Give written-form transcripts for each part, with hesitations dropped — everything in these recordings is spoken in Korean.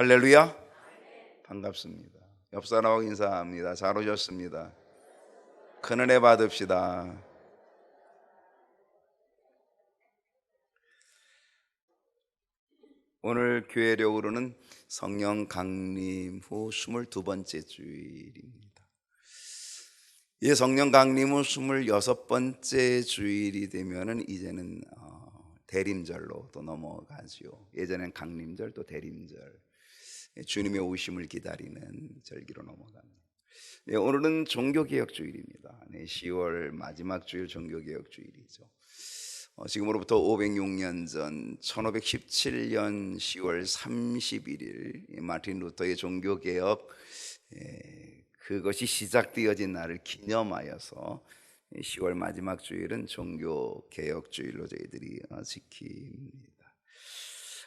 할렐루야. 반갑습니다. 옆 사람하고 인사합니다. 잘 오셨습니다. 큰 은혜 받읍시다. 오늘 교회력으로는 성령 강림 후 22번째 주일입니다. 이 성령 강림 후 26번째 주일이 되면은 이제는 대림절로 또 넘어가지요. 예전엔 강림절 또 대림절, 주님의 오심을 기다리는 절기로 넘어갑니다. 네, 오늘은 종교개혁주일입니다. 네, 10월 마지막 주일 종교개혁주일이죠. 지금으로부터 506년 전 1517년 10월 31일 마틴 루터의 종교개혁, 그것이 시작되어진 날을 기념하여서 10월 마지막 주일은 종교개혁주일로 저희들이 지킵니다.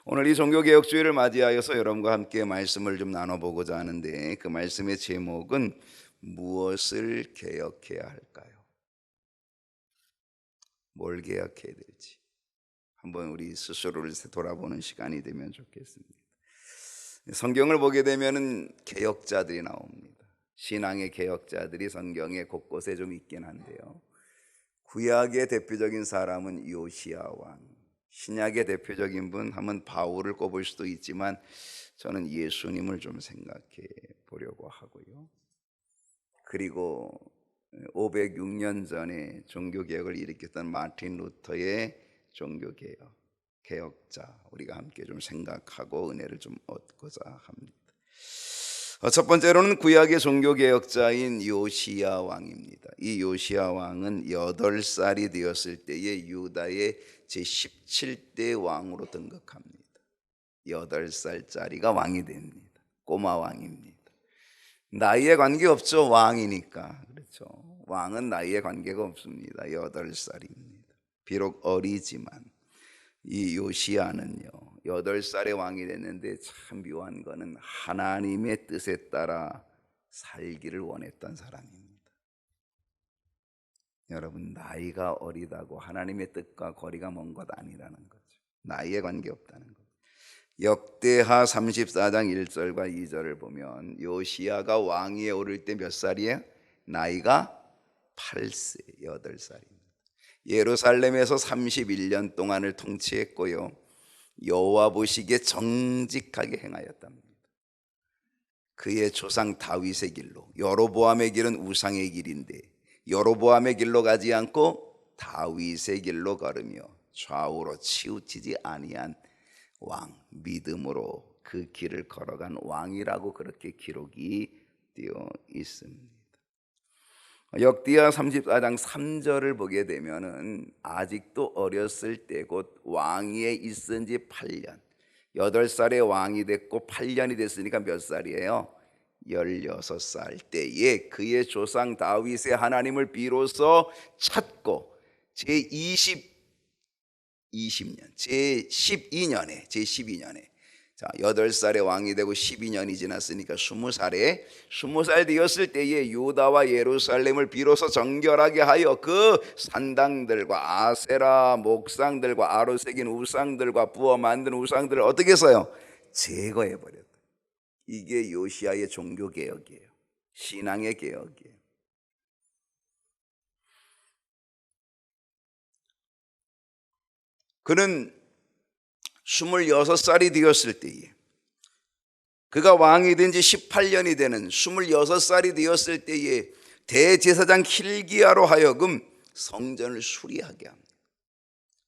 오늘 이 종교개혁주일을 맞이하여서 여러분과 함께 말씀을 좀 나눠보고자 하는데, 그 말씀의 제목은 무엇을 개혁해야 할까요? 뭘 개혁해야 될지 한번 우리 스스로를 돌아보는 시간이 되면 좋겠습니다. 성경을 보게 되면 개혁자들이 나옵니다. 신앙의 개혁자들이 성경에 곳곳에 좀 있긴 한데요, 구약의 대표적인 사람은 요시야 왕, 신약의 대표적인 분 하면 바울을 꼽을 수도 있지만 저는 예수님을 좀 생각해 보려고 하고요. 그리고 506년 전에 종교개혁을 일으켰던 마틴 루터의 개혁자, 우리가 함께 좀 생각하고 은혜를 좀 얻고자 합니다. 첫 번째로는 구약의 종교개혁자인 요시야 왕입니다. 이 요시야 왕은 8살이 되었을 때에 유다의 제17대 왕으로 등극합니다. 8살짜리가 왕이 됩니다. 꼬마 왕입니다. 나이에 관계없죠. 왕이니까. 그렇죠. 왕은 나이에 관계가 없습니다. 8살입니다. 비록 어리지만 이 요시야는요, 8살의 왕이 됐는데 참 묘한 거는 하나님의 뜻에 따라 살기를 원했던 사람입니다. 여러분, 나이가 어리다고 하나님의 뜻과 거리가 먼 것 아니라는 거죠. 나이에 관계없다는 거죠. 역대하 34장 1절과 2절을 보면 요시야가 왕위에 오를 때 몇 살이에요? 나이가 8세, 8살입니다. 예루살렘에서 31년 동안을 통치했고요, 여호와 보시기에 정직하게 행하였답니다. 그의 조상 다윗의 길로, 여로보암의 길은 우상의 길인데 여로보암의 길로 가지 않고 다윗의 길로 걸으며 좌우로 치우치지 아니한 왕, 믿음으로 그 길을 걸어간 왕이라고 그렇게 기록이 되어 있습니다. 역대하 34장 3절을 보게 되면은 아직도 어렸을 때, 곧 왕위에 있은 지 8년, 8살에 왕이 됐고 8년이 됐으니까 몇 살이에요? 16살 때에 그의 조상 다윗의 하나님을 비로소 찾고 제12년에 자, 8살에 왕이 되고 12년이 지났으니까 20살 되었을 때에 유다와 예루살렘을 비로소 정결하게 하여 그 산당들과 아세라 목상들과 아로 새긴 우상들과 부어 만든 우상들을 어떻게 했어요? 제거해 버렸다. 이게 요시야의 종교개혁이에요. 신앙의 개혁이에요. 그는 26살이 되었을 때에, 그가 왕이 된 지 18년이 되는 26살이 되었을 때에 대제사장 hil기야로 하여금 성전을 수리하게 합니다.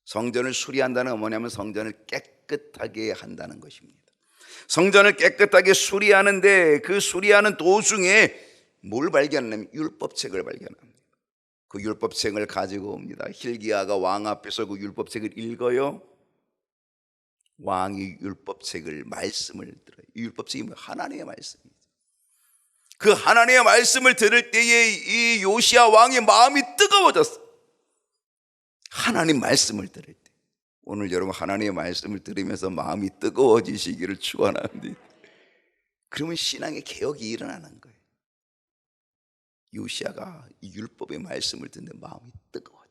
성전을 수리한다는 건 뭐냐면 성전을 깨끗하게 한다는 것입니다. 성전을 깨끗하게 수리하는데 그 수리하는 도중에 뭘 발견하냐면 율법책을 발견합니다. 그 율법책을 가지고 옵니다. hil기야가 왕 앞에서 그 율법책을 읽어요. 왕이 율법책을, 말씀을 들어요. 율법책이 하나님의 말씀이죠. 그 하나님의 말씀을 들을 때에 이 요시야 왕의 마음이 뜨거워졌어요. 하나님 말씀을 들을 때. 오늘 여러분 하나님의 말씀을 들으면서 마음이 뜨거워지시기를 축원합니다. 그러면 신앙의 개혁이 일어나는 거예요. 요시야가 이 율법의 말씀을 듣는 마음이 뜨거워졌어요.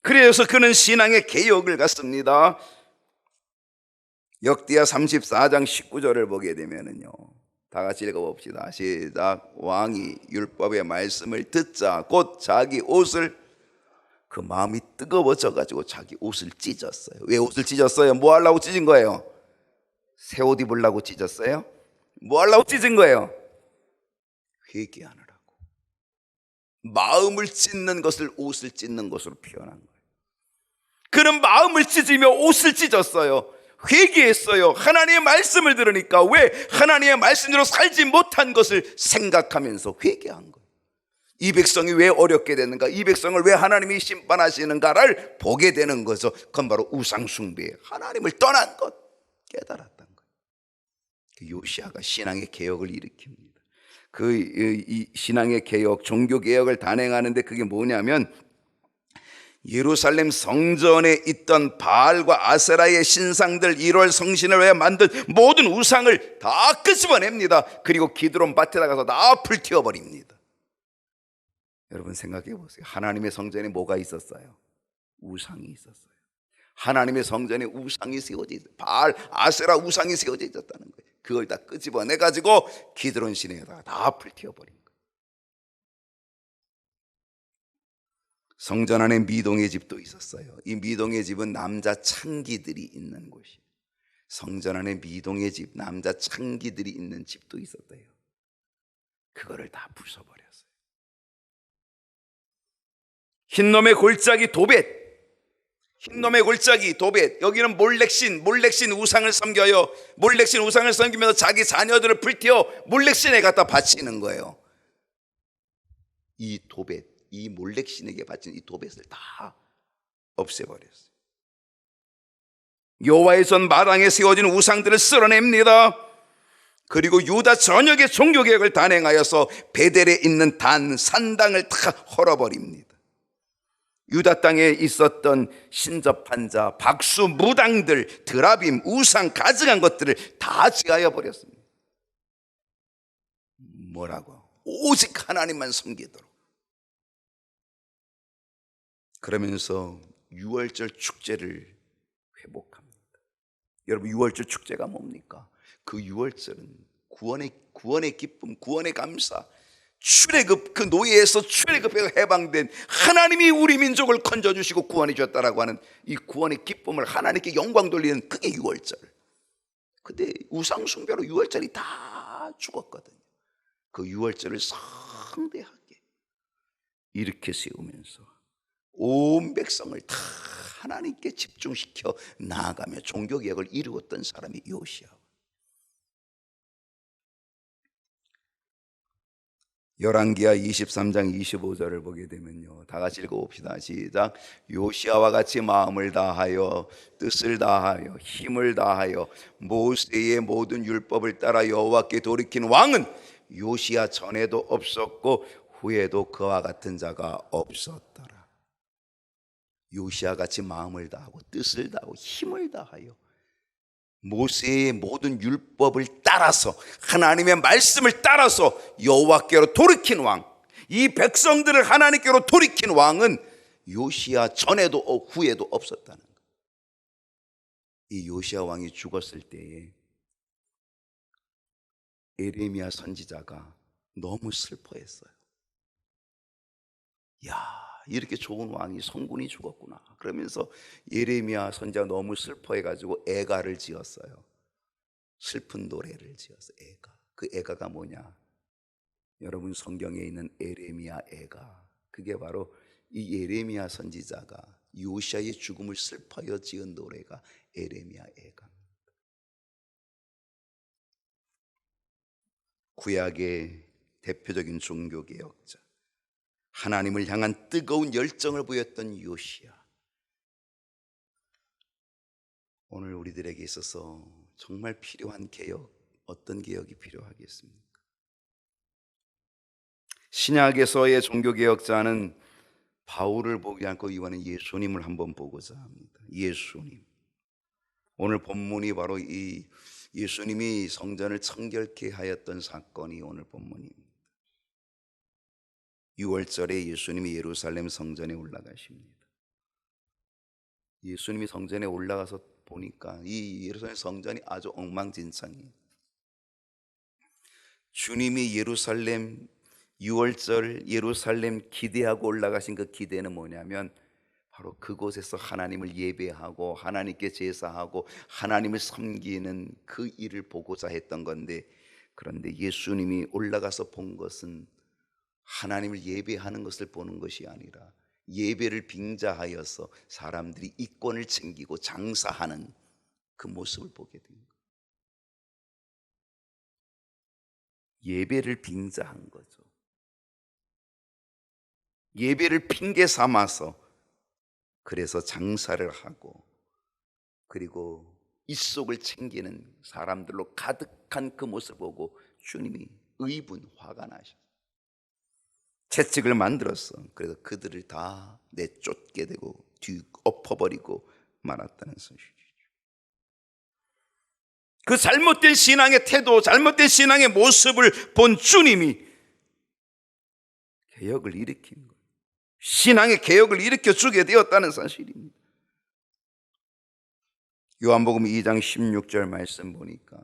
그래서 그는 신앙의 개혁을 갖습니다. 역대하 34장 19절을 보게 되면은요, 다 같이 읽어봅시다. 시작. 왕이 율법의 말씀을 듣자 곧 자기 옷을, 그 마음이 뜨거워져 가지고 자기 옷을 찢었어요. 왜 옷을 찢었어요? 뭐 하려고 찢은 거예요? 새 옷 입으려고 찢었어요? 뭐 하려고 찢은 거예요? 회개하느라고. 마음을 찢는 것을 옷을 찢는 것으로 표현한 거예요. 그는 마음을 찢으며 옷을 찢었어요. 회개했어요. 하나님의 말씀을 들으니까 왜 하나님의 말씀대로 살지 못한 것을 생각하면서 회개한 거예요. 이 백성이 왜 어렵게 됐는가, 이 백성을 왜 하나님이 심판하시는가를 보게 되는 거죠. 그건 바로 우상숭배에 하나님을 떠난 것 깨달았던 거예요. 요시아가 신앙의 개혁을 일으킵니다. 이 신앙의 개혁, 종교 개혁을 단행하는데 그게 뭐냐면, 예루살렘 성전에 있던 바알과 아세라의 신상들, 1월 성신을 왜 만든 모든 우상을 다 끄집어냅니다. 그리고 기드론 밭에다 가서 다 불태워버립니다. 여러분 생각해 보세요. 하나님의 성전에 뭐가 있었어요? 우상이 있었어요. 하나님의 성전에 우상이 세워져 있어요. 바알, 아세라 우상이 세워져 있었다는 거예요. 그걸 다 끄집어내 가지고 기드론 시내에다가 다 불태워버린 거예요. 성전 안에 미동의 집도 있었어요. 이 미동의 집은 남자 창기들이 있는 곳이에요. 성전 안에 미동의 집, 남자 창기들이 있는 집도 있었대요. 그거를 다 부숴버렸어요. 흰놈의 골짜기 도벳, 흰놈의 골짜기 도벳, 여기는 몰렉신 우상을 섬겨요. 몰렉신 우상을 섬기면서 자기 자녀들을 불태워 몰렉신에 갖다 바치는 거예요. 이 도벳, 이 몰렉신에게 바친 이 도벳을 다 없애버렸어요. 여호와의 전 마당에 세워진 우상들을 쓸어냅니다. 그리고 유다 전역의 종교개혁을 단행하여서 베델에 있는 단, 산당을 다 헐어버립니다. 유다 땅에 있었던 신접한 자, 박수, 무당들, 드라빔, 우상, 가증한 것들을 다 제하여 버렸습니다. 뭐라고? 오직 하나님만 섬기도록. 그러면서 유월절 축제를 회복합니다. 여러분, 유월절 축제가 뭡니까? 그 유월절은 구원의 기쁨, 구원의 감사, 출애굽, 그 노예에서 출애굽해서 해방된 하나님이 우리 민족을 건져주시고 구원해 주셨다라고 하는 이 구원의 기쁨을 하나님께 영광 돌리는 그게 유월절. 근데 우상 숭배로 유월절이 다 죽었거든요. 그 유월절을 성대하게 이렇게 세우면서 온 백성을 다 하나님께 집중시켜 나아가며 종교개혁을 이루었던 사람이 요시야. 열왕기하 23장 25절을 보게 되면요, 다 같이 읽어봅시다. 시작. 요시아와 같이 마음을 다하여 뜻을 다하여 힘을 다하여 모세의 모든 율법을 따라 여호와께 돌이킨 왕은 요시아 전에도 없었고 후에도 그와 같은 자가 없었더라. 요시아 같이 마음을 다하고 뜻을 다하고 힘을 다하여 모세의 모든 율법을 따라서, 하나님의 말씀을 따라서 여호와께로 돌이킨 왕, 이 백성들을 하나님께로 돌이킨 왕은 요시아 전에도 후에도 없었다는 거예요. 이 요시아 왕이 죽었을 때에 에레미야 선지자가 너무 슬퍼했어요. 야, 이렇게 좋은 왕이, 성군이 죽었구나. 그러면서 예레미야 선지자가 너무 슬퍼해가지고 애가를 지었어요. 슬픈 노래를 지었어요. 애가. 그 애가가 뭐냐? 여러분, 성경에 있는 에레미야 애가, 그게 바로 이 예레미야 선지자가 요시아의 죽음을 슬퍼하여 지은 노래가 에레미야 애가입니다. 구약의 대표적인 종교개혁자, 하나님을 향한 뜨거운 열정을 보였던 요시야. 오늘 우리들에게 있어서 정말 필요한 개혁, 어떤 개혁이 필요하겠습니까? 신약에서의 종교개혁자는 바울을 보지 않고 이번에 예수님을 한번 보고자 합니다. 예수님. 오늘 본문이 바로 이 예수님이 성전을 청결케 하였던 사건이 오늘 본문입니다. 6월절에 예수님이 예루살렘 성전에 올라가십니다. 예수님이 성전에 올라가서 보니까 이 예루살렘 성전이 아주 엉망진창이에요. 주님이 예루살렘 6월절 예루살렘 기대하고 올라가신 그 기대는 뭐냐면 바로 그곳에서 하나님을 예배하고 하나님께 제사하고 하나님을 섬기는 그 일을 보고자 했던 건데, 그런데 예수님이 올라가서 본 것은 하나님을 예배하는 것을 보는 것이 아니라 예배를 빙자하여서 사람들이 이권을 챙기고 장사하는 그 모습을 보게 된 거예요. 예배를 빙자한 거죠. 예배를 핑계 삼아서 그래서 장사를 하고, 그리고 입속을 챙기는 사람들로 가득한 그 모습을 보고 주님이 의분, 화가 나셨어요. 채찍을 만들었어. 그래서 그들을 다 내쫓게 되고 뒤엎어버리고 말았다는 사실이죠. 그 잘못된 신앙의 태도, 잘못된 신앙의 모습을 본 주님이 개혁을 일으킨 거예요. 신앙의 개혁을 일으켜 주게 되었다는 사실입니다. 요한복음 2장 16절 말씀 보니까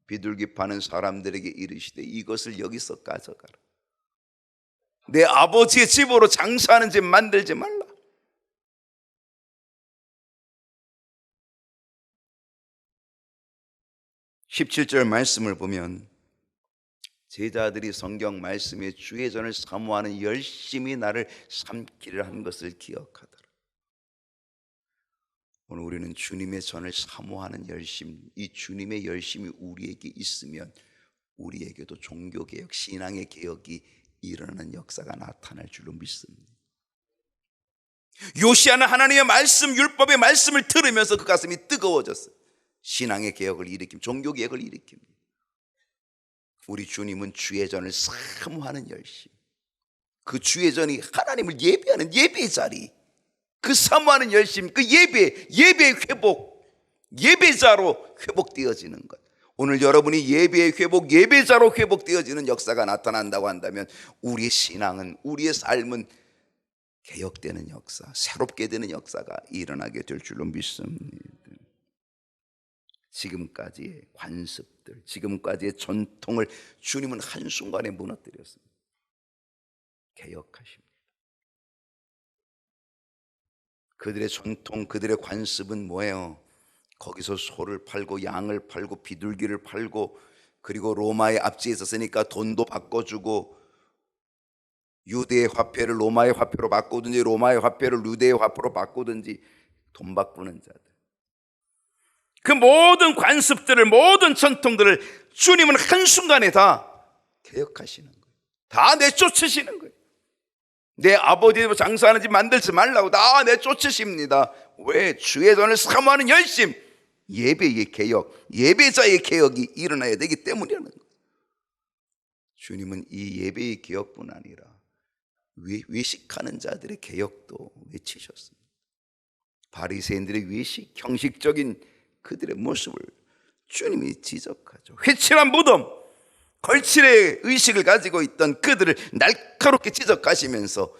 비둘기 파는 사람들에게 이르시되 이것을 여기서 가져가라. 내 아버지의 집으로 장사하는 집 만들지 말라. (17절) 말씀을 보면 제자들이 성경 말씀에 주의 전을 사모하는 열심히 나를 삼키려 한 것을 기억하더라. 오늘 우리는 주님의 전을 사모하는 열심, 이 주님의 열심이 우리에게 있으면 우리에게도 종교개혁, 신앙의 개혁이 일어나는 역사가 나타날 줄로 믿습니다. 요시야는 하나님의 말씀, 율법의 말씀을 들으면서 그 가슴이 뜨거워졌어요. 신앙의 개혁을 일으킵니다. 종교개혁을 일으킵니다. 우리 주님은 주의 전을 사모하는 열심, 그 주의 전이 하나님을 예배하는 예배의 자리, 그 사모하는 열심, 그 예배의 회복, 예배자로 회복되어지는 것. 오늘 여러분이 예배의 회복, 예배자로 회복되어지는 역사가 나타난다고 한다면 우리의 신앙은, 우리의 삶은 개혁되는 역사, 새롭게 되는 역사가 일어나게 될 줄로 믿습니다. 지금까지의 관습들, 지금까지의 전통을 주님은 한순간에 무너뜨렸습니다. 개혁하십니다. 그들의 전통, 그들의 관습은 뭐예요? 거기서 소를 팔고 양을 팔고 비둘기를 팔고, 그리고 로마의 압제에 있었으니까 돈도 바꿔주고, 유대의 화폐를 로마의 화폐로 바꾸든지 로마의 화폐를 유대의 화폐로 바꾸든지 돈 바꾸는 자들, 그 모든 관습들을, 모든 전통들을 주님은 한순간에 다 개혁하시는 거예요. 다 내쫓으시는 거예요. 내 아버지도 장사하는 집 만들지 말라고 다 내쫓으십니다. 왜? 주의 전을 사모하는 열심, 예배의 개혁, 예배자의 개혁이 일어나야 되기 때문이라는 거예요. 주님은 이 예배의 개혁뿐 아니라 외식하는 자들의 개혁도 외치셨습니다. 바리새인들의 외식, 형식적인 그들의 모습을 주님이 지적하죠. 회칠한 무덤, 걸칠의 의식을 가지고 있던 그들을 날카롭게 지적하시면서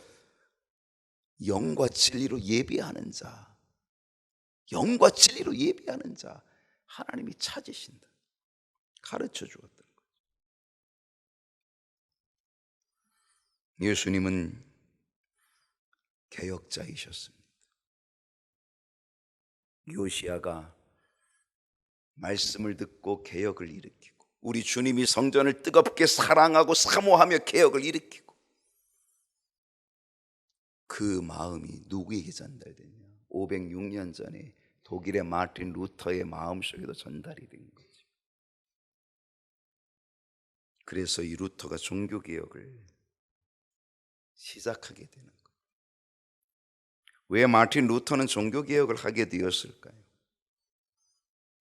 영과 진리로 예배하는 자, 영과 진리로 예배하는 자 하나님이 찾으신다, 가르쳐 주었던 거죠. 예수님은 개혁자이셨습니다. 요시야가 말씀을 듣고 개혁을 일으키고, 우리 주님이 성전을 뜨겁게 사랑하고 사모하며 개혁을 일으키고, 그 마음이 누구에게 전달되냐? 506년 전에 독일의 마틴 루터의 마음속에도 전달이 된 거죠. 그래서 이 루터가 종교개혁을 시작하게 되는 거예요. 왜 마틴 루터는 종교개혁을 하게 되었을까요?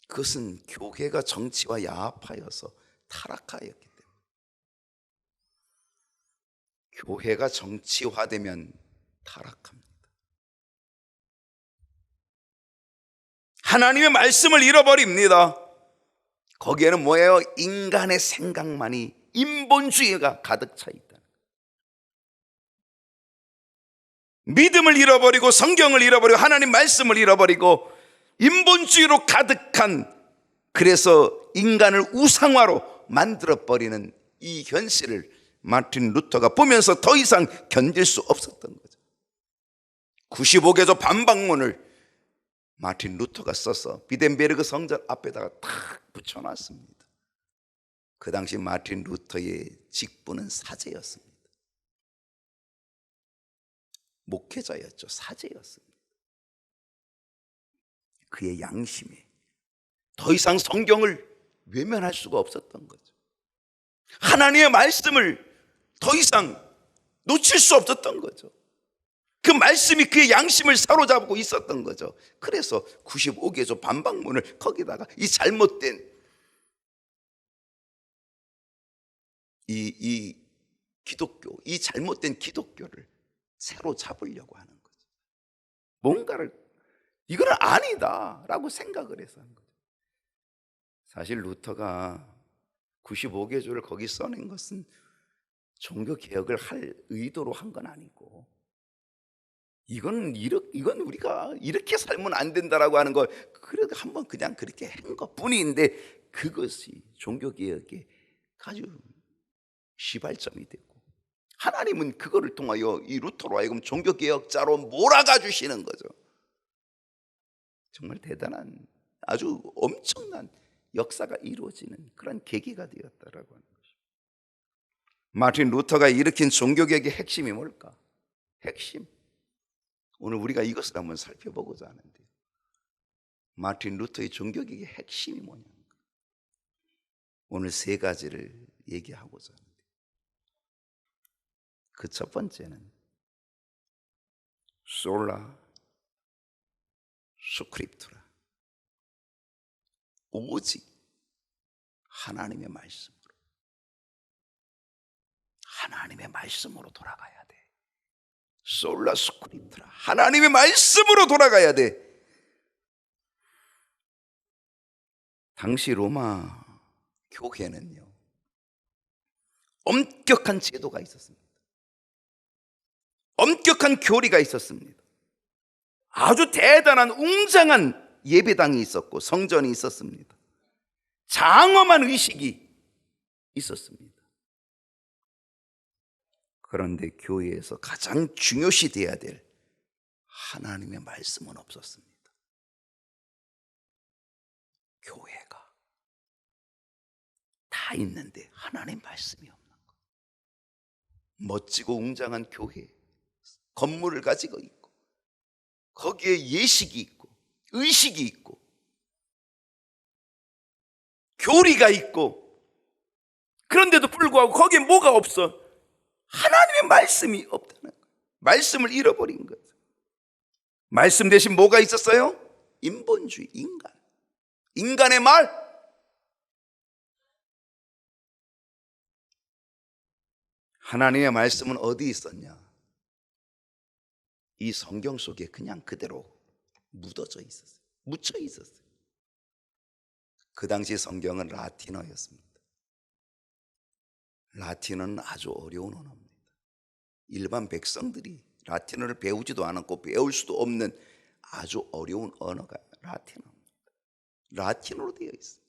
그것은 교회가 정치와 야합하여서 타락하였기 때문에. 교회가 정치화되면 타락합니다. 하나님의 말씀을 잃어버립니다. 거기에는 뭐예요? 인간의 생각만이, 인본주의가 가득 차 있다. 믿음을 잃어버리고 성경을 잃어버리고 하나님 말씀을 잃어버리고 인본주의로 가득한, 그래서 인간을 우상화로 만들어버리는 이 현실을 마틴 루터가 보면서 더 이상 견딜 수 없었던 거죠. 95개조 반박문을 마틴 루터가 써서 비덴베르그 성전 앞에다가 탁 붙여놨습니다. 그 당시 마틴 루터의 직분은 사제였습니다. 목회자였죠. 사제였습니다. 그의 양심에 더 이상 성경을 외면할 수가 없었던 거죠. 하나님의 말씀을 더 이상 놓칠 수 없었던 거죠. 그 말씀이 그의 양심을 사로잡고 있었던 거죠. 그래서 95개조 반박문을 거기다가 이 잘못된 이 기독교, 이 잘못된 기독교를 새로 잡으려고 하는 거죠. 뭔가를 이거는 아니다라고 생각을 해서 한 거죠. 사실 루터가 95개조를 거기 써낸 것은 종교 개혁을 할 의도로 한 건 아니고, 이건 우리가 이렇게 살면 안 된다라고 하는 걸 그래도 한번 그냥 그렇게 한 것뿐인데, 그것이 종교 개혁의 아주 시발점이 되고, 하나님은 그거를 통하여 이 루터로 하여금 종교 개혁자로 몰아가 주시는 거죠. 정말 대단한, 아주 엄청난 역사가 이루어지는 그런 계기가 되었다라고 하는 것입니다. 마틴 루터가 일으킨 종교개혁의 핵심이 뭘까? 핵심, 오늘 우리가 이것을 한번 살펴보고자 하는데요, 마틴 루터의 종교개혁의 핵심이 뭐냐는 거예요. 오늘 세 가지를 얘기하고자 하는데, 그 첫 번째는 솔라 스크립투라, 오직 하나님의 말씀으로 돌아가야 돼. 솔라 스크립투라, 하나님의 말씀으로 돌아가야 돼. 당시 로마 교회는요, 엄격한 제도가 있었습니다. 엄격한 교리가 있었습니다. 아주 대단한 웅장한 예배당이 있었고 성전이 있었습니다. 장엄한 의식이 있었습니다. 그런데 교회에서 가장 중요시 돼야 될 하나님의 말씀은 없었습니다. 교회가 다 있는데 하나님 말씀이 없는 것. 멋지고 웅장한 교회, 건물을 가지고 있고 거기에 예식이 있고 의식이 있고 교리가 있고, 그런데도 불구하고 거기에 뭐가 없어? 하나님의 말씀이 없다는 거예요. 말씀을 잃어버린 거죠. 말씀 대신 뭐가 있었어요? 인본주의, 인간의 말. 하나님의 말씀은 어디 있었냐? 이 성경 속에 그냥 그대로 묻혀 있었어요. 그 당시 성경은 라틴어였습니다. 라틴어는 아주 어려운 언어입니다. 일반 백성들이 라틴어를 배우지도 않았고 배울 수도 없는 아주 어려운 언어가 라틴어입니다. 라틴어로 되어 있어요.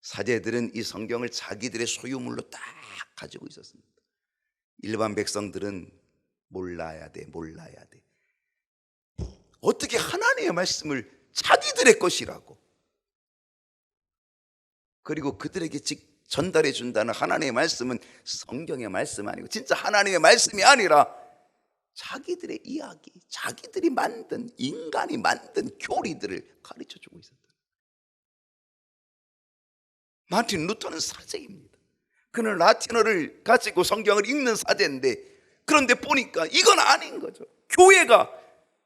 사제들은 이 성경을 자기들의 소유물로 딱 가지고 있었습니다. 일반 백성들은 몰라야 돼. 어떻게 하나님의 말씀을 자기들의 것이라고, 그리고 그들에게 전달해 준다는 하나님의 말씀은 성경의 말씀 아니고 진짜 하나님의 말씀이 아니라 자기들의 이야기, 자기들이 만든, 인간이 만든 교리들을 가르쳐 주고 있었다. 마틴 루터는 사제입니다. 그는 라틴어를 가지고 성경을 읽는 사제인데, 그런데 보니까 이건 아닌 거죠. 교회가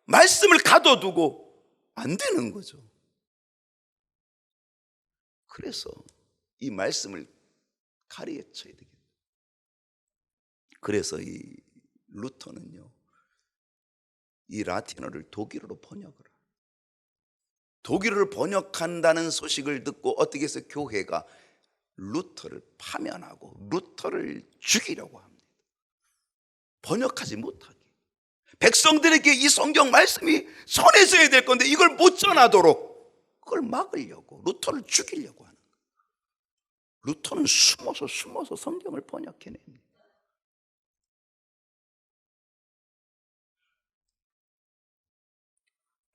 말씀을 가둬두고 안 되는 거죠. 그래서 이 말씀을 가르쳐야 되겠다. 그래서 이 루터는요, 이 라틴어를 독일어로 번역을 해요. 독일어를 번역한다는 소식을 듣고 어떻게 해서 교회가 루터를 파면하고 루터를 죽이려고 합니다. 번역하지 못하게. 백성들에게 이 성경 말씀이 전해져야 될 건데 이걸 못 전하도록 그걸 막으려고, 루터를 죽이려고 하는 거예요. 루터는 숨어서 성경을 번역해냅니다.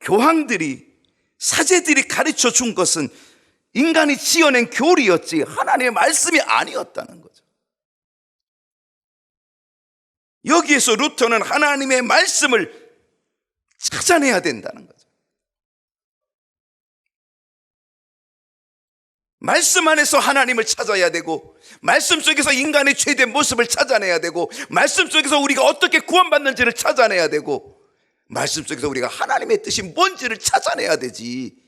교황들이, 사제들이 가르쳐 준 것은 인간이 지어낸 교리였지 하나님의 말씀이 아니었다는 거죠. 여기에서 루터는 하나님의 말씀을 찾아내야 된다는 거죠. 말씀 안에서 하나님을 찾아야 되고, 말씀 속에서 인간의 죄된 모습을 찾아내야 되고, 말씀 속에서 우리가 어떻게 구원받는지를 찾아내야 되고, 말씀 속에서 우리가 하나님의 뜻이 뭔지를 찾아내야 되지.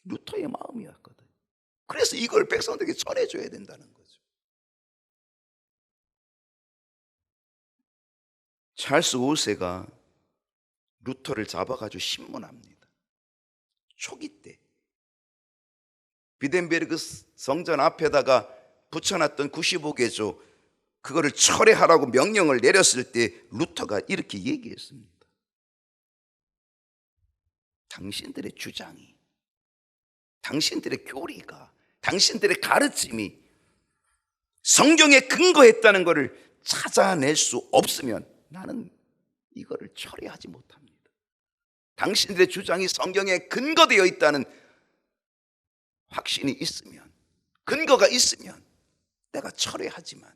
루터의 마음이었거든. 그래서 이걸 백성들에게 전해줘야 된다는 거죠. 찰스 5세가 루터를 잡아가지고 신문합니다. 초기 때 비덴베르그 성전 앞에다가 붙여놨던 95개조 그거를 철회하라고 명령을 내렸을 때 루터가 이렇게 얘기했습니다. 당신들의 주장이, 당신들의 교리가, 당신들의 가르침이 성경에 근거했다는 것을 찾아낼 수 없으면 나는 이거를 처리하지 못합니다. 당신들의 주장이 성경에 근거되어 있다는 확신이 있으면, 근거가 있으면 내가 철회하지만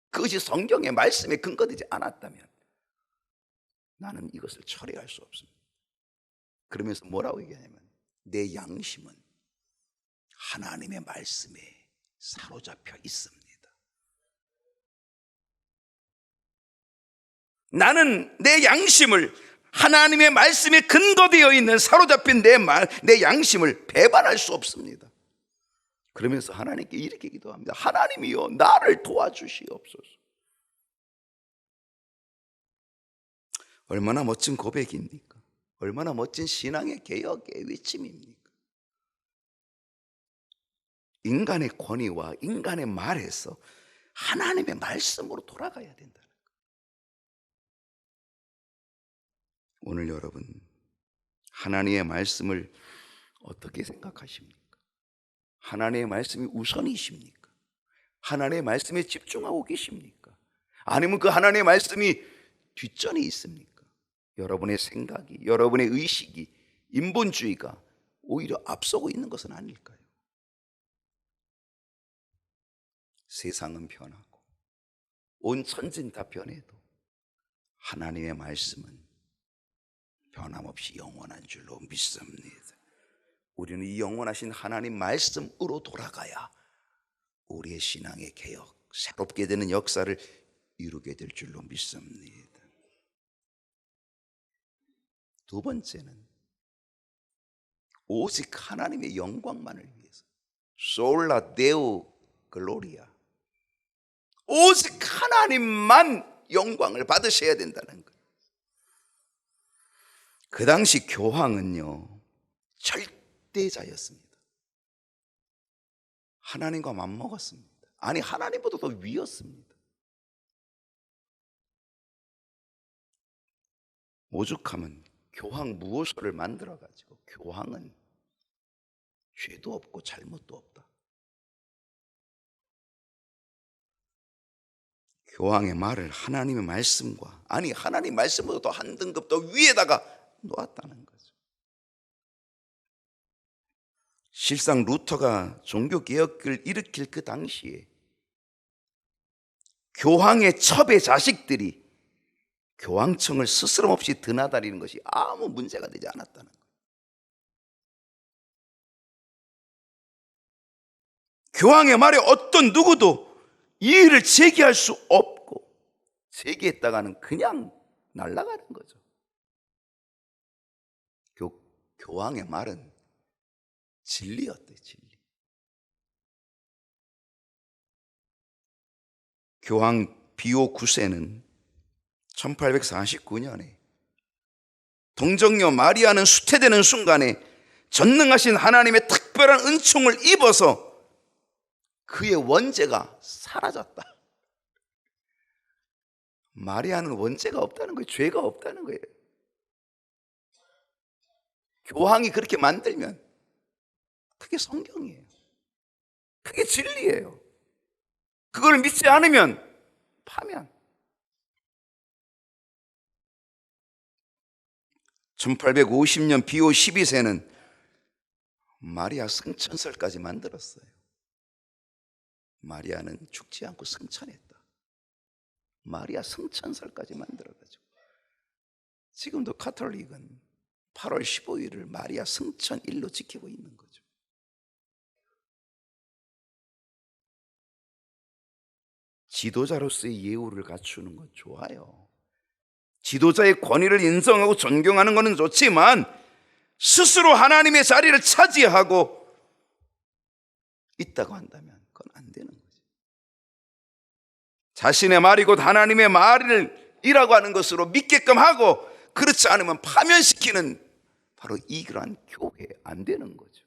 그것이 성경의 말씀에 근거되지 않았다면 나는 이것을 철회할 수 없습니다. 그러면서 뭐라고 얘기하냐면 내 양심은 하나님의 말씀에 사로잡혀 있습니다. 나는 내 양심을 하나님의 말씀에 근거되어 있는 사로잡힌 내 양심을 배반할 수 없습니다. 그러면서 하나님께 이렇게 기도합니다. 하나님이여 나를 도와주시옵소서. 얼마나 멋진 고백입니까? 얼마나 멋진 신앙의 개혁의 외침입니까? 인간의 권위와 인간의 말에서 하나님의 말씀으로 돌아가야 된다는 거예요. 오늘 여러분 하나님의 말씀을 어떻게 생각하십니까? 하나님의 말씀이 우선이십니까? 하나님의 말씀에 집중하고 계십니까? 아니면 그 하나님의 말씀이 뒷전에 있습니까? 여러분의 생각이, 여러분의 의식이, 인본주의가 오히려 앞서고 있는 것은 아닐까요? 세상은 변하고 온 천지는 다 변해도 하나님의 말씀은 변함없이 영원한 줄로 믿습니다. 우리는 이 영원하신 하나님 말씀으로 돌아가야 우리의 신앙의 개혁, 새롭게 되는 역사를 이루게 될 줄로 믿습니다. 두 번째는 오직 하나님의 영광만을 위해서, 솔라 데오 글로리아, 오직 하나님만 영광을 받으셔야 된다는 거예요. 그 당시 교황은요 절대자였습니다. 하나님과 맞먹었습니다. 아니 하나님보다 더 위였습니다. 오죽하면 교황 무호소를 만들어가지고 교황은 죄도 없고 잘못도 없다. 교황의 말을 하나님의 말씀과, 아니 하나님 말씀보다 더 한 등급 더 위에다가 놓았다는 거죠. 실상 루터가 종교개혁을 일으킬 그 당시에 교황의 첩의 자식들이 교황청을 스스럼 없이 드나다니는 것이 아무 문제가 되지 않았다는 거예요. 교황의 말에 어떤 누구도 이의를 제기할 수 없고, 제기했다가는 그냥 날아가는 거죠. 교황의 말은 진리였대, 진리. 교황 비오 9세는 1849년에 동정녀 마리아는 수태되는 순간에 전능하신 하나님의 특별한 은총을 입어서 그의 원죄가 사라졌다. 마리아는 원죄가 없다는 거예요. 죄가 없다는 거예요. 교황이 그렇게 만들면 그게 성경이에요. 그게 진리예요. 그걸 믿지 않으면 파면. 1850년 비오 12세는 마리아 승천설까지 만들었어요. 마리아는 죽지 않고 승천했다. 마리아 승천설까지 만들어가지고 지금도 가톨릭은 8월 15일을 마리아 승천일로 지키고 있는 거죠. 지도자로서의 예우를 갖추는 건 좋아요. 지도자의 권위를 인정하고 존경하는 것은 좋지만 스스로 하나님의 자리를 차지하고 있다고 한다면 그건 안 되는 거죠. 자신의 말이 곧 하나님의 말이라고 하는 것으로 믿게끔 하고 그렇지 않으면 파면시키는 바로 이러한 교회 안 되는 거죠.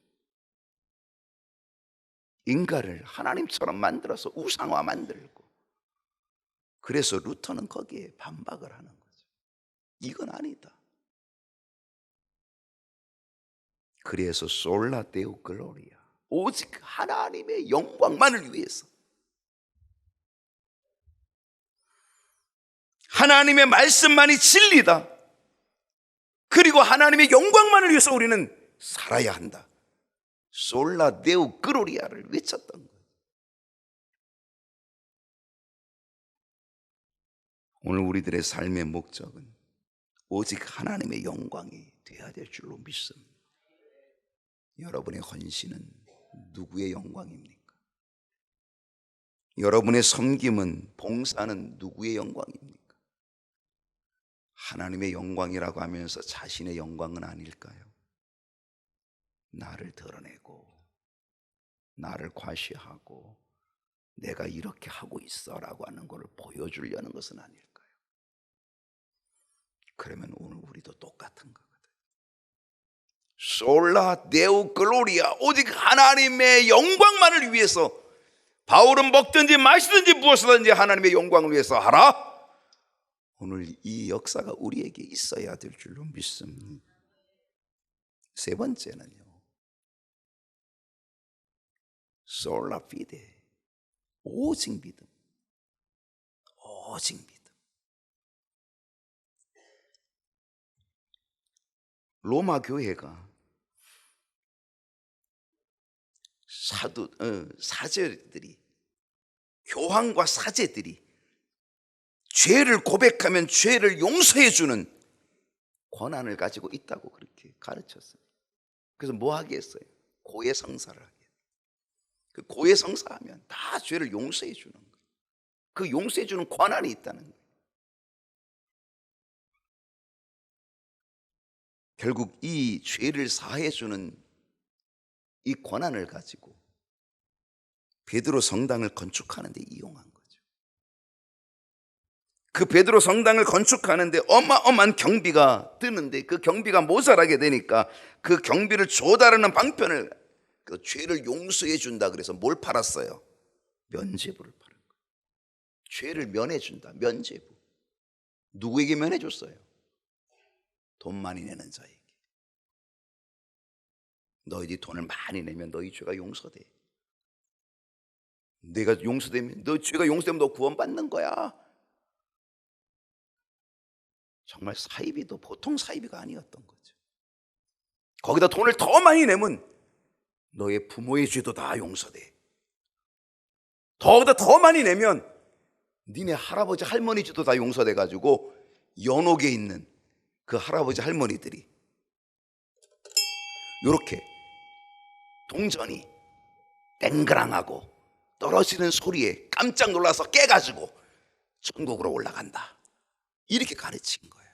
인간을 하나님처럼 만들어서 우상화 만들고, 그래서 루터는 거기에 반박을 하는 거죠. 이건 아니다. 그래서 솔라 데우 글로리아, 오직 하나님의 영광만을 위해서, 하나님의 말씀만이 진리다. 그리고 하나님의 영광만을 위해서 우리는 살아야 한다. 솔라 데우 글로리아를 외쳤던 거예요. 오늘 우리들의 삶의 목적은 오직 하나님의 영광이 되어야 될 줄로 믿습니다. 여러분의 헌신은 누구의 영광입니까? 여러분의 섬김은, 봉사는 누구의 영광입니까? 하나님의 영광이라고 하면서 자신의 영광은 아닐까요? 나를 드러내고 나를 과시하고 내가 이렇게 하고 있어라고 하는 것을 보여주려는 것은 아닐까요? 그러면 오늘 우리도 똑같은 거거든요. 솔라 데우 글로리아, 오직 하나님의 영광만을 위해서, 바울은 먹든지 마시든지 무엇이든지 하나님의 영광을 위해서 하라. 오늘 이 역사가 우리에게 있어야 될 줄로 믿습니다. 세 번째는요, 솔라 피데, 오직 믿음. 오직 믿음. 로마 교회가 사제들이, 교황과 사제들이 죄를 고백하면 죄를 용서해 주는 권한을 가지고 있다고 그렇게 가르쳤어요. 그래서 뭐 하게 했어요? 고해성사를 하게. 그 고해성사하면 다 죄를 용서해 주는 거예요. 그 용서해 주는 권한이 있다는 거예요. 결국 이 죄를 사해 주는 이 권한을 가지고 베드로 성당을 건축하는 데 이용한 거죠. 그 베드로 성당을 건축하는데 어마어마한 경비가 드는데 그 경비가 모자라게 되니까 그 경비를 조달하는 방편을, 그 죄를 용서해 준다 그래서 뭘 팔았어요? 면죄부를 파는 거예요. 죄를 면해 준다. 면죄부. 누구에게 면해 줬어요? 돈 많이 내는 자에게. 너희들이 돈을 많이 내면 너희 죄가 용서돼. 내가 용서되면, 너 죄가 용서되면 너 구원받는 거야. 정말 사이비도 보통 사이비가 아니었던 거죠. 거기다 돈을 더 많이 내면 너의 부모의 죄도 다 용서돼. 거기다 더 많이 내면 니네 할아버지 할머니 죄도 다 용서돼 가지고 연옥에 있는 그 할아버지 할머니들이 이렇게 동전이 땡그랑하고 떨어지는 소리에 깜짝 놀라서 깨가지고 천국으로 올라간다, 이렇게 가르친 거예요.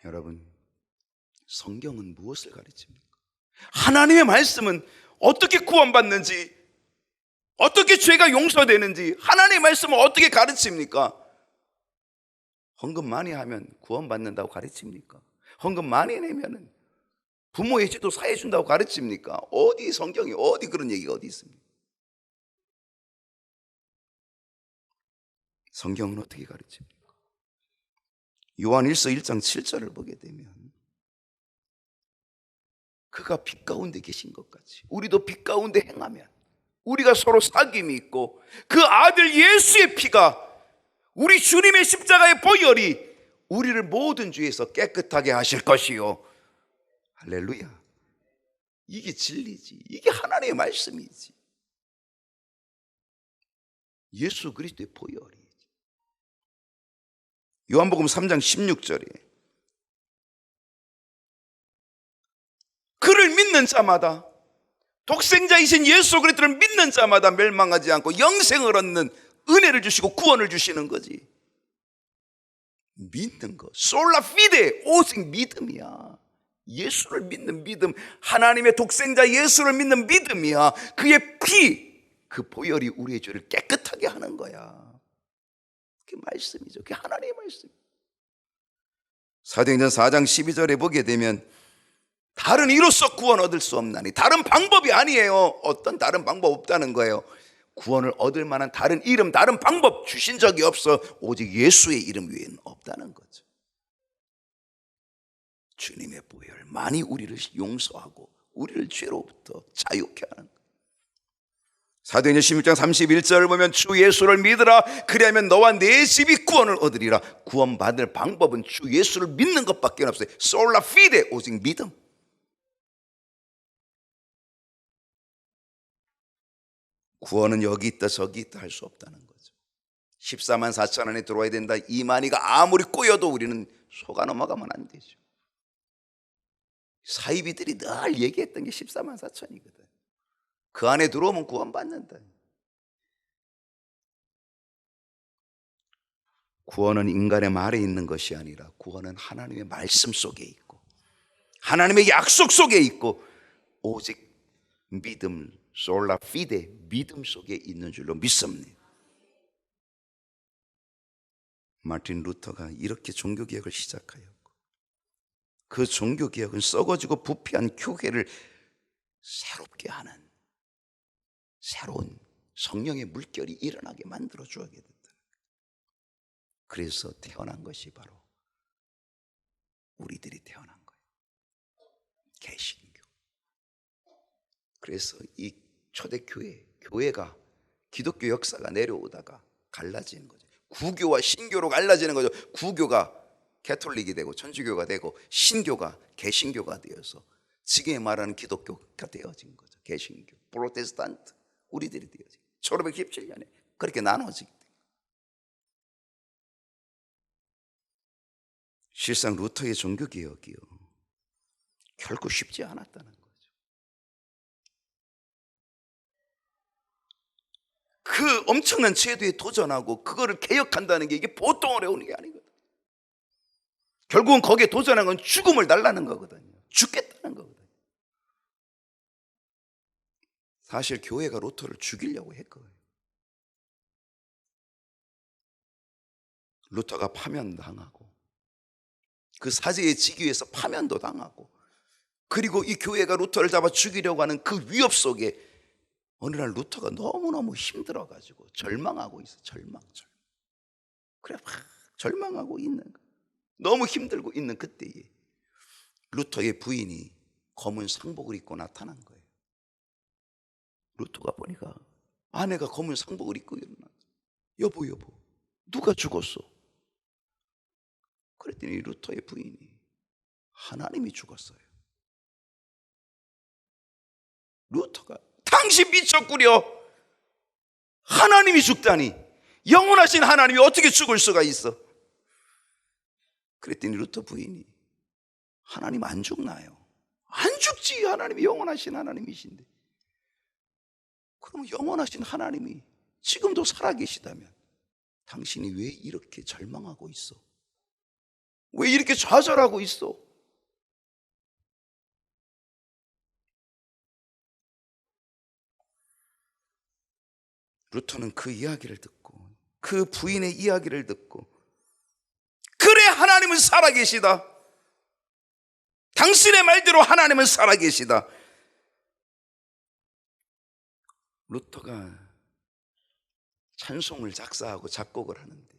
여러분, 성경은 무엇을 가르칩니까? 하나님의 말씀은 어떻게 구원받는지, 어떻게 죄가 용서되는지 하나님의 말씀을 어떻게 가르칩니까? 헌금 많이 하면 구원받는다고 가르칩니까? 헌금 많이 내면은 부모의 죄도 사해 준다고 가르칩니까? 어디 성경에 어디 그런 얘기가 어디 있습니까? 성경은 어떻게 가르칩니까? 요한 1서 1장 7절을 보게 되면 그가 빛 가운데 계신 것 같이 우리도 빛 가운데 행하면 우리가 서로 사귐이 있고 그 아들 예수의 피가 우리 주님의 십자가의 보혈이 우리를 모든 죄에서 깨끗하게 하실 것이요. 할렐루야. 이게 진리지. 이게 하나님의 말씀이지. 예수 그리스도의 보혈이지. 요한복음 3장 16절에 그를 믿는 자마다, 독생자이신 예수 그리스도를 믿는 자마다 멸망하지 않고 영생을 얻는 은혜를 주시고 구원을 주시는 거지. 믿는 거, 솔라 피데, 오직 믿음이야. 예수를 믿는 믿음, 하나님의 독생자 예수를 믿는 믿음이야. 그의 피, 그 보혈이 우리의 죄를 깨끗하게 하는 거야. 그게 말씀이죠. 그게 하나님의 말씀. 사도행전 4장 12절에 보게 되면 다른 이로써 구원 얻을 수 없나니, 다른 방법이 아니에요. 어떤 다른 방법 없다는 거예요. 구원을 얻을 만한 다른 이름, 다른 방법 주신 적이 없어. 오직 예수의 이름 외에는 없다는 거죠. 주님의 보혈만이 우리를 용서하고 우리를 죄로부터 자유케 하는 거예요. 사도행전 16장 31절을 보면 주 예수를 믿으라. 그리하면 너와 내 집이 구원을 얻으리라. 구원받을 방법은 주 예수를 믿는 것밖에 없어요. 솔라 피데, 오직 믿음. 구원은 여기 있다 저기 있다 할 수 없다는 거죠. 14만 4천 안에 들어와야 된다. 이만희가 아무리 꼬여도 우리는 속아 넘어가면 안 되죠. 사이비들이 늘 얘기했던 게 14만 4천이거든. 그 안에 들어오면 구원받는다. 구원은 인간의 말에 있는 것이 아니라 구원은 하나님의 말씀 속에 있고 하나님의 약속 속에 있고 오직 믿음, 솔라 피데, 믿음 속에 있는 줄로 믿습니다. 마틴 루터가 이렇게 종교개혁을 시작하였고 그 종교개혁은 썩어지고 부패한 교회를 새롭게 하는 새로운 성령의 물결이 일어나게 만들어 주게 됐다. 그래서 태어난 것이 바로 우리들이 태어난 거예요. 개신교. 그래서 이 초대교회, 교회가 기독교 역사가 내려오다가 갈라지는 거죠. 구교와 신교로 갈라지는 거죠. 구교가 캐톨릭이 되고 천주교가 되고 신교가 개신교가 되어서 지금에 말하는 기독교가 되어진 거죠. 개신교, 프로테스탄트, 우리들이 되어진 1517년에 그렇게 나눠지기 때문에 실상 루터의 종교개혁이요 결코 쉽지 않았다는 거죠. 그 엄청난 제도에 도전하고 그거를 개혁한다는 게 이게 보통 어려운 게 아니거든. 결국은 거기에 도전한 건 죽음을 달라는 거거든요. 죽겠다는 거거든요. 사실 교회가 루터를 죽이려고 했거든요. 루터가 파면당하고 그 사제에 지기 위해서 파면도 당하고 그리고 이 교회가 루터를 잡아 죽이려고 하는 그 위협 속에 어느 날 루터가 너무너무 힘들어가지고 절망하고 있어. 절망. 그래 막 절망하고 있는 거야. 너무 힘들고 있는 그때에 루터의 부인이 검은 상복을 입고 나타난 거예요. 루터가 보니까 아내가 검은 상복을 입고 일어났어. 여보 누가 죽었어? 그랬더니 루터의 부인이 하나님이 죽었어요. 루터가 당신 미쳤구려. 하나님이 죽다니. 영원하신 하나님이 어떻게 죽을 수가 있어? 그랬더니 루터 부인이 하나님 안 죽나요? 안 죽지. 하나님이 영원하신 하나님이신데. 그러면 영원하신 하나님이 지금도 살아계시다면 당신이 왜 이렇게 절망하고 있어? 왜 이렇게 좌절하고 있어? 루터는 그 이야기를 듣고 그 부인의 이야기를 듣고 그래 하나님은 살아계시다. 당신의 말대로 하나님은 살아계시다. 루터가 찬송을 작사하고 작곡을 하는데,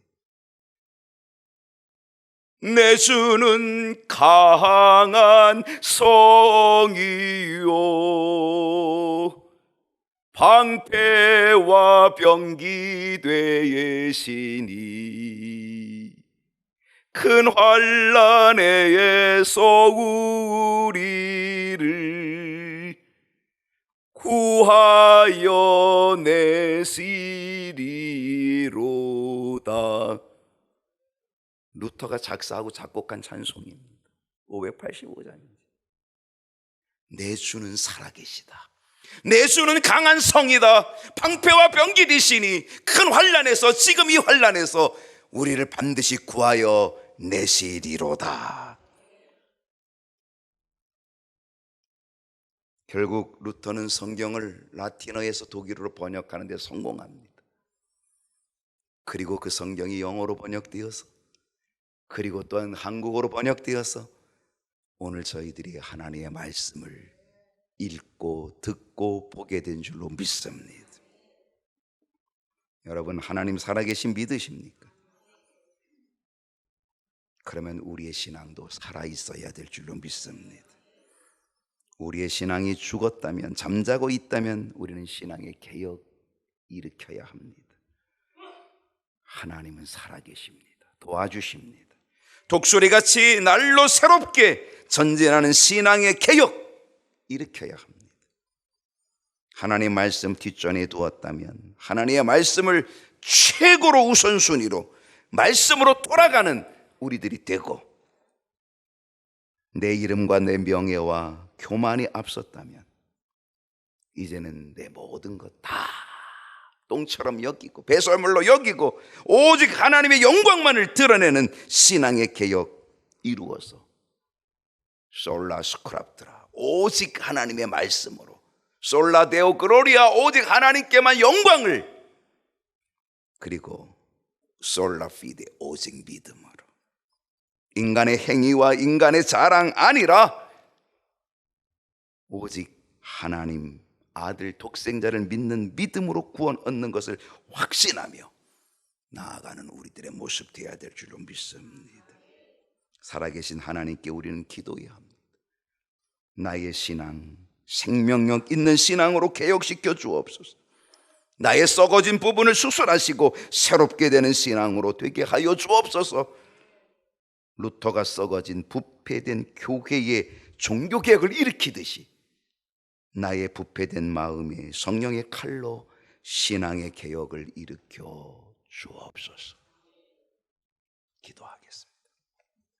내 주는 강한 성이요 방패와 병기 되시니 큰 환난에서 우리를 구하여 내시리로다. 루터가 작사하고 작곡한 찬송입니다. 585장입니다. 내 주는 살아계시다. 내 주는 강한 성이다. 방패와 병기 되시니 큰 환난에서, 지금 이 환난에서 우리를 반드시 구하여 내시리로다. 결국 루터는 성경을 라틴어에서 독일어로 번역하는 데 성공합니다. 그리고 그 성경이 영어로 번역되어서, 그리고 또한 한국어로 번역되어서 오늘 저희들이 하나님의 말씀을 읽고 듣고 보게 된 줄로 믿습니다. 여러분, 하나님 살아계신 믿으십니까? 그러면 우리의 신앙도 살아있어야 될 줄로 믿습니다. 우리의 신앙이 죽었다면, 잠자고 있다면 우리는 신앙의 개혁 일으켜야 합니다. 하나님은 살아계십니다. 도와주십니다. 독수리같이 날로 새롭게 전진하는 신앙의 개혁 일으켜야 합니다. 하나님의 말씀 뒷전에 두었다면 하나님의 말씀을 최고로 우선순위로 말씀으로 돌아가는 우리들이 되고, 내 이름과 내 명예와 교만이 앞섰다면 이제는 내 모든 것 다 똥처럼 여기고 배설물로 여기고 오직 하나님의 영광만을 드러내는 신앙의 개혁 이루어서 솔라 스크랍트라, 오직 하나님의 말씀으로, 솔라 데오 글로리아, 오직 하나님께만 영광을, 그리고 솔라 피데, 오직 믿음으로, 인간의 행위와 인간의 자랑 아니라 오직 하나님 아들 독생자를 믿는 믿음으로 구원 얻는 것을 확신하며 나아가는 우리들의 모습 되어야 될 줄로 믿습니다. 살아계신 하나님께 우리는 기도해야 합니다. 나의 신앙, 생명력 있는 신앙으로 개혁시켜 주옵소서. 나의 썩어진 부분을 수술하시고 새롭게 되는 신앙으로 되게 하여 주옵소서. 루터가 썩어진 부패된 교회의 종교개혁을 일으키듯이 나의 부패된 마음에 성령의 칼로 신앙의 개혁을 일으켜 주옵소서. 기도하겠습니다.